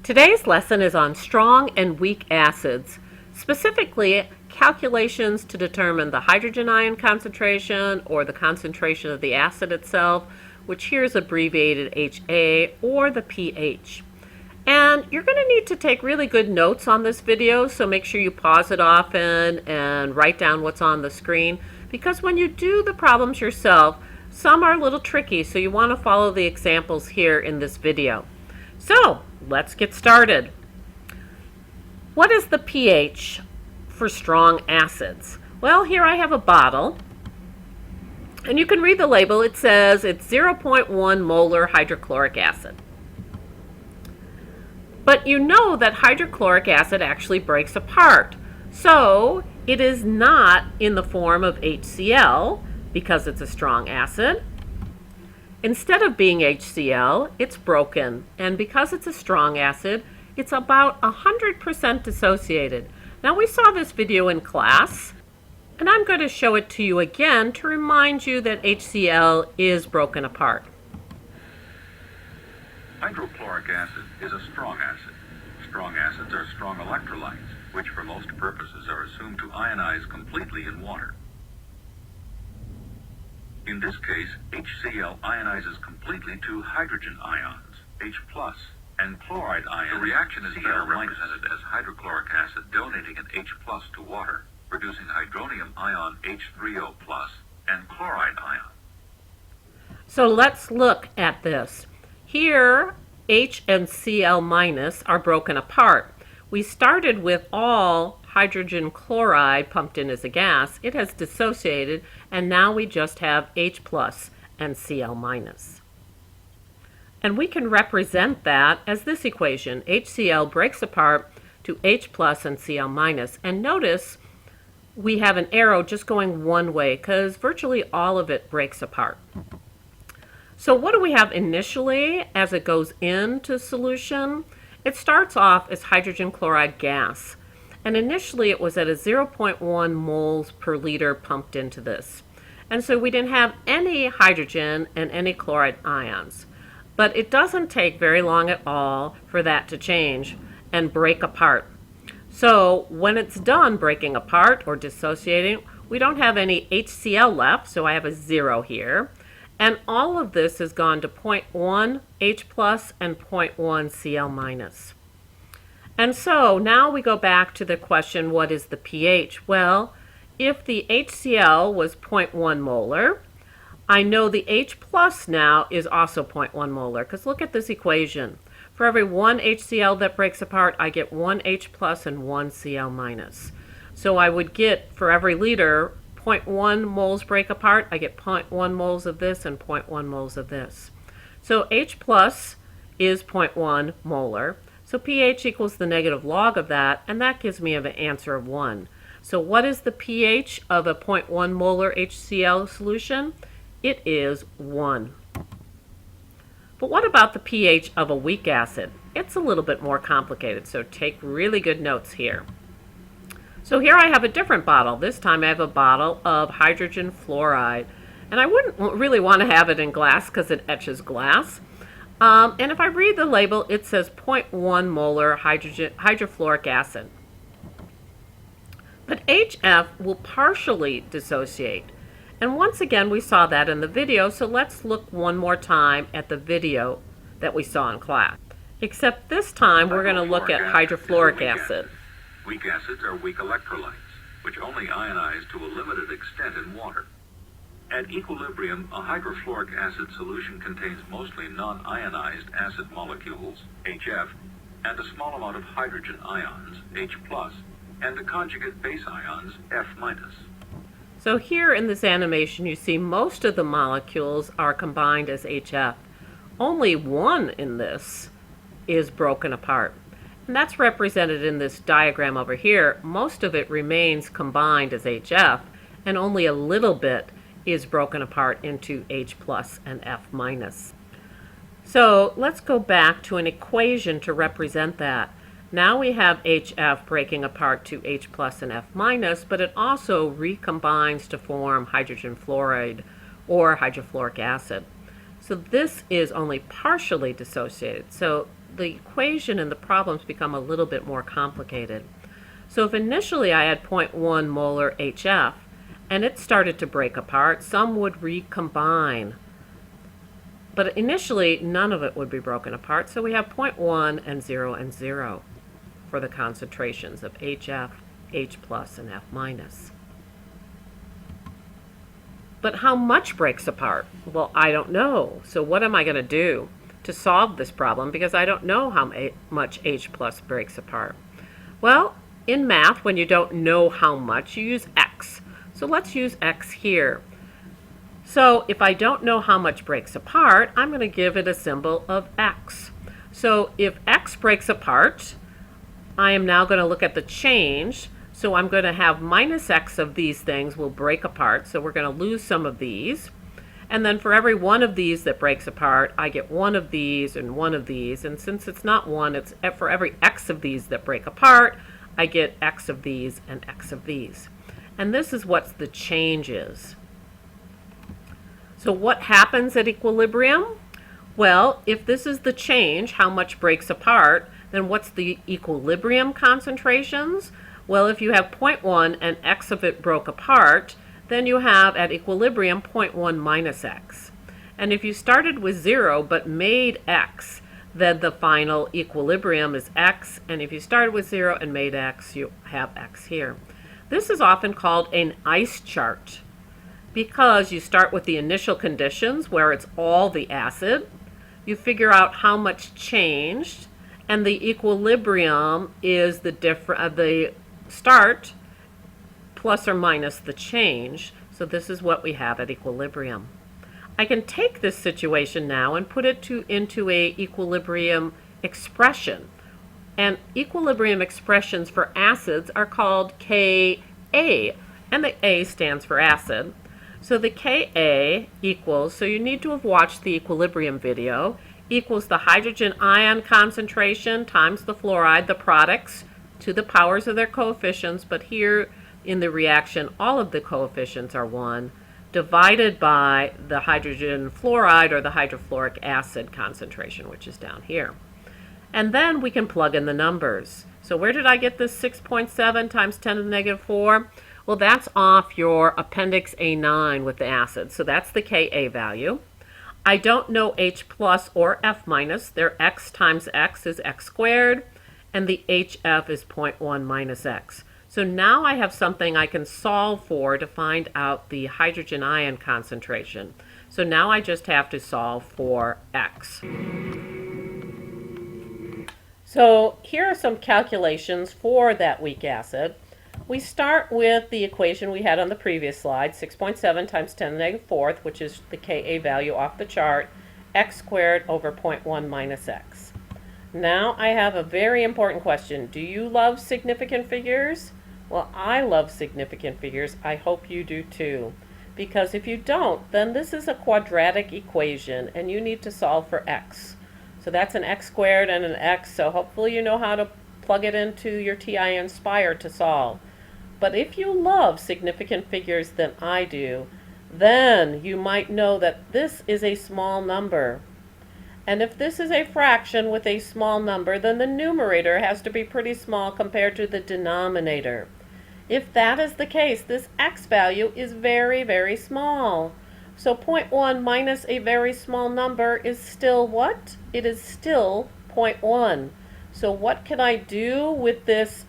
Today's lesson is on strong and weak acids, specifically calculations to determine the hydrogen ion concentration or the concentration of the acid itself, which here is abbreviated HA, or the pH. And you're going to need to take really good notes on this video, so make sure you pause it often and write down what's on the screen, because when you do the problems yourself, some are a little tricky, so you want to follow the examples here in this video. So, let's get started. What is the pH for strong acids? Well, here I have a bottle, and you can read the label. It says it's 0.1 molar hydrochloric acid. But you know that hydrochloric acid actually breaks apart. So it is not in the form of HCl because it's a strong acid. Instead of being HCl, it's broken. And because it's a strong acid, it's about 100% dissociated. Now, we saw this video in class, and I'm going to show it to you again to remind you that HCl is broken apart. Hydrochloric acid is a strong acid. Strong acids are strong electrolytes, which for most purposes are assumed to ionize completely in water. In this case, HCl ionizes completely to hydrogen ions, H+, and chloride ions. The reaction is better represented as hydrochloric acid donating an H+ to water, producing hydronium ion H3O+, and chloride ion. So let's look at this. Here, H and Cl- are broken apart. We started with all hydrogen chloride pumped in as a gas. It has dissociated, and now we just have H+ and Cl-. And we can represent that as this equation. HCl breaks apart to H+ and Cl-. And notice we have an arrow just going one way because virtually all of it breaks apart. So what do we have initially as it goes into solution? It starts off as hydrogen chloride gas. And initially it was at a 0.1 moles per liter pumped into this. And so we didn't have any hydrogen and any chloride ions. But it doesn't take very long at all for that to change and break apart. So when it's done breaking apart or dissociating, we don't have any HCl left, so I have a 0 here. And all of this has gone to 0.1 H+ and 0.1 Cl-. And so now we go back to the question, what is the pH? Well, if the HCl was 0.1 molar, I know the H+ now is also 0.1 molar, because look at this equation. For every one HCl that breaks apart, I get one H+ and one Cl-. So I would get, for every liter, 0.1 moles break apart, I get 0.1 moles of this and 0.1 moles of this. So H+ is 0.1 molar. So pH equals the negative log of that, and that gives me an answer of 1. So what is the pH of a 0.1 molar HCl solution? It is 1. But what about the pH of a weak acid? It's a little bit more complicated, so take really good notes here. So here I have a different bottle. This time I have a bottle of hydrogen fluoride. And I wouldn't really want to have it in glass because it etches glass. And if I read the label, it says 0.1 molar hydrofluoric acid. But HF will partially dissociate. And once again, we saw that in the video, so let's look one more time at the video that we saw in class. Except this time, we're going to look at hydrofluoric acid. Weak acids are weak electrolytes, which only ionize to a limited extent in water. At equilibrium, a hydrofluoric acid solution contains mostly non-ionized acid molecules, HF, and a small amount of hydrogen ions, H+, and the conjugate base ions, F-. So here in this animation, you see most of the molecules are combined as HF. Only one in this is broken apart. And that's represented in this diagram over here. Most of it remains combined as HF, and only a little bit is broken apart into H+ and F-. So let's go back to an equation to represent that. Now we have HF breaking apart to H+ and F-, but it also recombines to form hydrogen fluoride or hydrofluoric acid. So this is only partially dissociated. So the equation and the problems become a little bit more complicated. So if initially I had 0.1 molar HF and it started to break apart, some would recombine. But initially, none of it would be broken apart, so we have 0.1 and 0 for the concentrations of HF, H plus, and F minus. But how much breaks apart? Well, I don't know. So what am I going to do to solve this problem, because I don't know how much H plus breaks apart? Well, in math, when you don't know how much, you use X. So let's use X here. So if I don't know how much breaks apart, I'm going to give it a symbol of X. So if X breaks apart, I am now going to look at the change. So I'm going to have minus X of these things will break apart. So we're going to lose some of these. And then for every one of these that breaks apart, I get one of these and one of these. And since it's not one, it's for every X of these that break apart, I get X of these and X of these. And this is what the change is. So what happens at equilibrium? Well, if this is the change, how much breaks apart, then what's the equilibrium concentrations? Well, if you have 0.1 and X of it broke apart, then you have at equilibrium 0.1 minus X. And if you started with 0 but made X, then the final equilibrium is X. And if you started with 0 and made X, you have X here. This is often called an ice chart, because you start with the initial conditions where it's all the acid, you figure out how much changed, and the equilibrium is the start plus or minus the change. So this is what we have at equilibrium. I can take this situation now and put it into a equilibrium expression. And equilibrium expressions for acids are called Ka, and the A stands for acid. So the Ka equals, so you need to have watched the equilibrium video, equals the hydrogen ion concentration times the fluoride, the products, to the powers of their coefficients, but here in the reaction all of the coefficients are 1, divided by the hydrogen fluoride or the hydrofluoric acid concentration, which is down here. And then we can plug in the numbers. So where did I get this 6.7 times 10 to the negative 4? Well, that's off your Appendix A9 with the acid. So that's the Ka value. I don't know H plus or F minus. Their X times X is X squared, and the HF is 0.1 minus X. So now I have something I can solve for to find out the hydrogen ion concentration. So now I just have to solve for X. So here are some calculations for that weak acid. We start with the equation we had on the previous slide, 6.7 times 10 to the negative 4th, which is the Ka value off the chart, X squared over 0.1 minus X. Now I have a very important question. Do you love significant figures? Well, I love significant figures. I hope you do too. Because if you don't, then this is a quadratic equation and you need to solve for X. So that's an X squared and an X, so hopefully you know how to plug it into your TI Inspire to solve. But if you love significant figures than I do, then you might know that this is a small number. And if this is a fraction with a small number, then the numerator has to be pretty small compared to the denominator. If that is the case, this X value is very, very small. So 0.1 minus a very small number is still what? It is still 0.1. So what can I do with this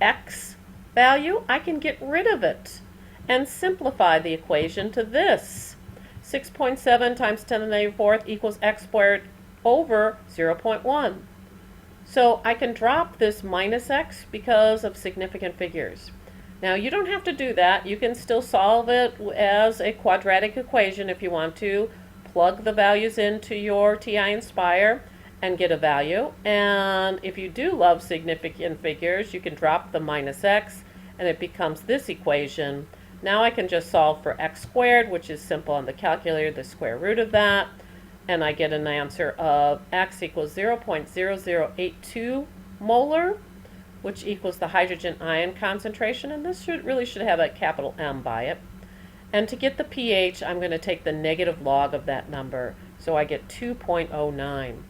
X value? I can get rid of it and simplify the equation to this. 6.7 times 10 to the negative 4th equals X squared over 0.1. So I can drop this minus X because of significant figures. Now you don't have to do that. You can still solve it as a quadratic equation if you want to. Plug the values into your TI Inspire and get a value. And if you do love significant figures, you can drop the minus X and it becomes this equation. Now I can just solve for X squared, which is simple on the calculator, the square root of that. And I get an answer of X equals 0.0082 molar, which equals the hydrogen ion concentration. And this really should have a capital M by it. And to get the pH, I'm going to take the negative log of that number. So I get 2.09.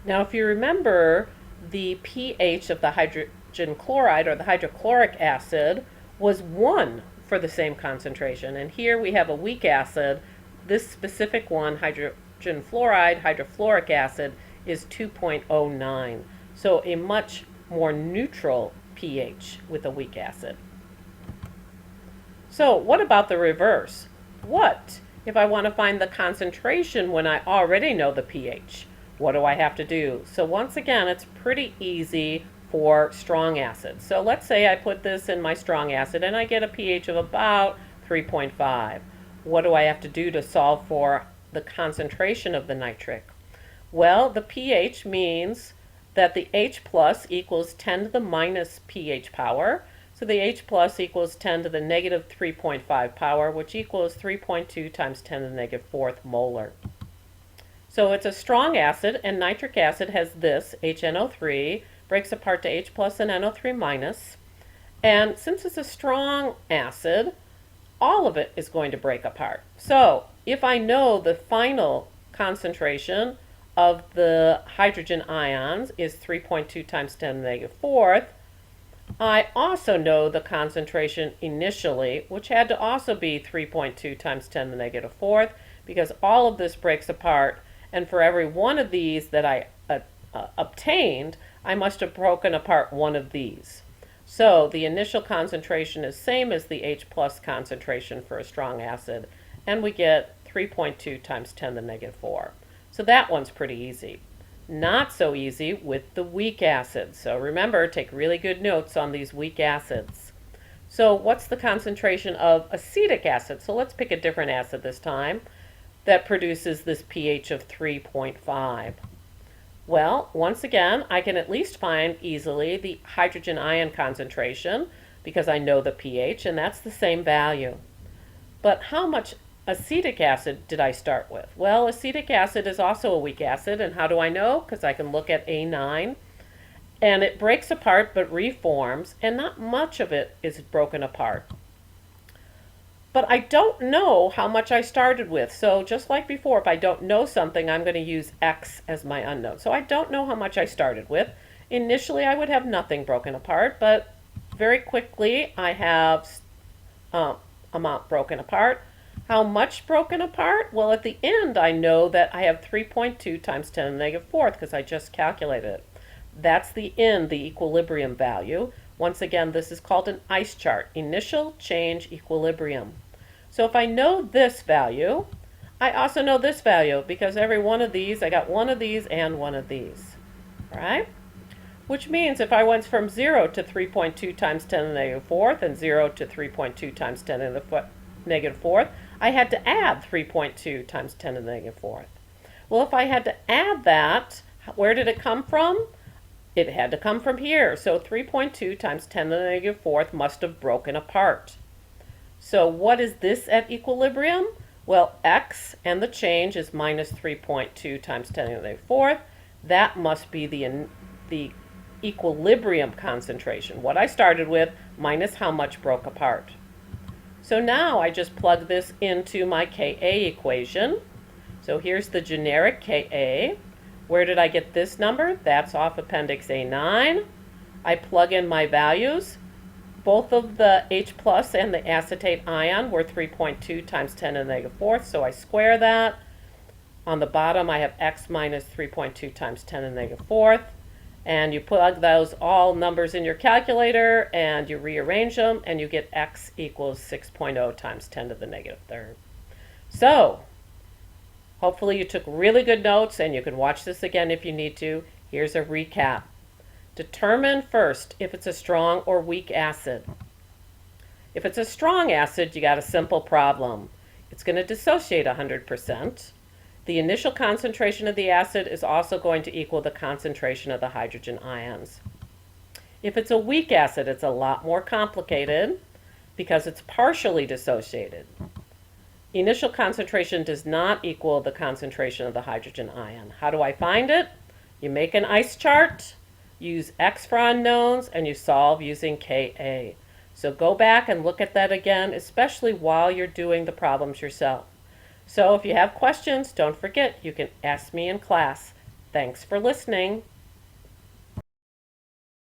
Now, if you remember, the pH of the hydrogen chloride or the hydrochloric acid was 1 for the same concentration. And here we have a weak acid. This specific one, hydrogen fluoride, hydrofluoric acid, is 2.09. So a much more neutral pH with a weak acid. So what about the reverse? What if I want to find the concentration when I already know the pH? What do I have to do? So once again, it's pretty easy for strong acids. So let's say I put this in my strong acid and I get a pH of about 3.5. What do I have to do to solve for the concentration of the nitric? Well, the pH means that the H plus equals 10 to the minus pH power. So the H plus equals 10 to the negative 3.5 power, which equals 3.2 times 10 to the negative 4th molar. So it's a strong acid, and nitric acid has this, HNO3, breaks apart to H plus and NO3 minus. And since it's a strong acid, all of it is going to break apart. So if I know the final concentration of the hydrogen ions is 3.2 times 10 to the negative 4th, I also know the concentration initially, which had to also be 3.2 times 10 to the negative 4th, because all of this breaks apart, and for every one of these that I obtained, I must have broken apart one of these. So the initial concentration is same as the H plus concentration for a strong acid, and we get 3.2 times 10 to the negative 4. So that one's pretty easy. Not so easy with the weak acids. So remember, take really good notes on these weak acids. So what's the concentration of acetic acid? So let's pick a different acid this time that produces this pH of 3.5. Well, once again, I can at least find easily the hydrogen ion concentration because I know the pH, and that's the same value. But how much acetic acid did I start with? Well, acetic acid is also a weak acid, and how do I know? Because I can look at A9, and it breaks apart but reforms, and not much of it is broken apart. But I don't know how much I started with, so just like before, if I don't know something, I'm going to use X as my unknown. So I don't know how much I started with. Initially, I would have nothing broken apart, but very quickly, I have amount broken apart. How much broken apart? Well, at the end, I know that I have 3.2 times 10 to the negative 4th because I just calculated it. That's the end, the equilibrium value. Once again, this is called an ice chart, initial change equilibrium. So if I know this value, I also know this value because every one of these, I got one of these and one of these, right? Which means if I went from 0 to 3.2 times 10 to the negative 4th and 0 to 3.2 times 10 to the negative 4th, I had to add 3.2 times 10 to the negative 4th. Well, if I had to add that, where did it come from? It had to come from here. So 3.2 times 10 to the negative 4th must have broken apart. So what is this at equilibrium? Well, X and the change is minus 3.2 times 10 to the negative 4th. That must be the equilibrium concentration. What I started with minus how much broke apart. So now I just plug this into my Ka equation. So here's the generic Ka. Where did I get this number? That's off Appendix A9. I plug in my values. Both of the H plus and the acetate ion were 3.2 times 10 to the negative 4th, so I square that. On the bottom, I have X minus 3.2 times 10 to the negative 4th. And you plug those all numbers in your calculator and you rearrange them and you get X equals 6.0 times 10 to the negative 3rd. So, hopefully you took really good notes and you can watch this again if you need to. Here's a recap. Determine first if it's a strong or weak acid. If it's a strong acid, you got a simple problem. It's going to dissociate 100%. The initial concentration of the acid is also going to equal the concentration of the hydrogen ions. If it's a weak acid, it's a lot more complicated because it's partially dissociated. Initial concentration does not equal the concentration of the hydrogen ion. How do I find it? You make an ice chart, use X for unknowns, and you solve using Ka. So go back and look at that again, especially while you're doing the problems yourself. So if you have questions, don't forget, you can ask me in class. Thanks for listening.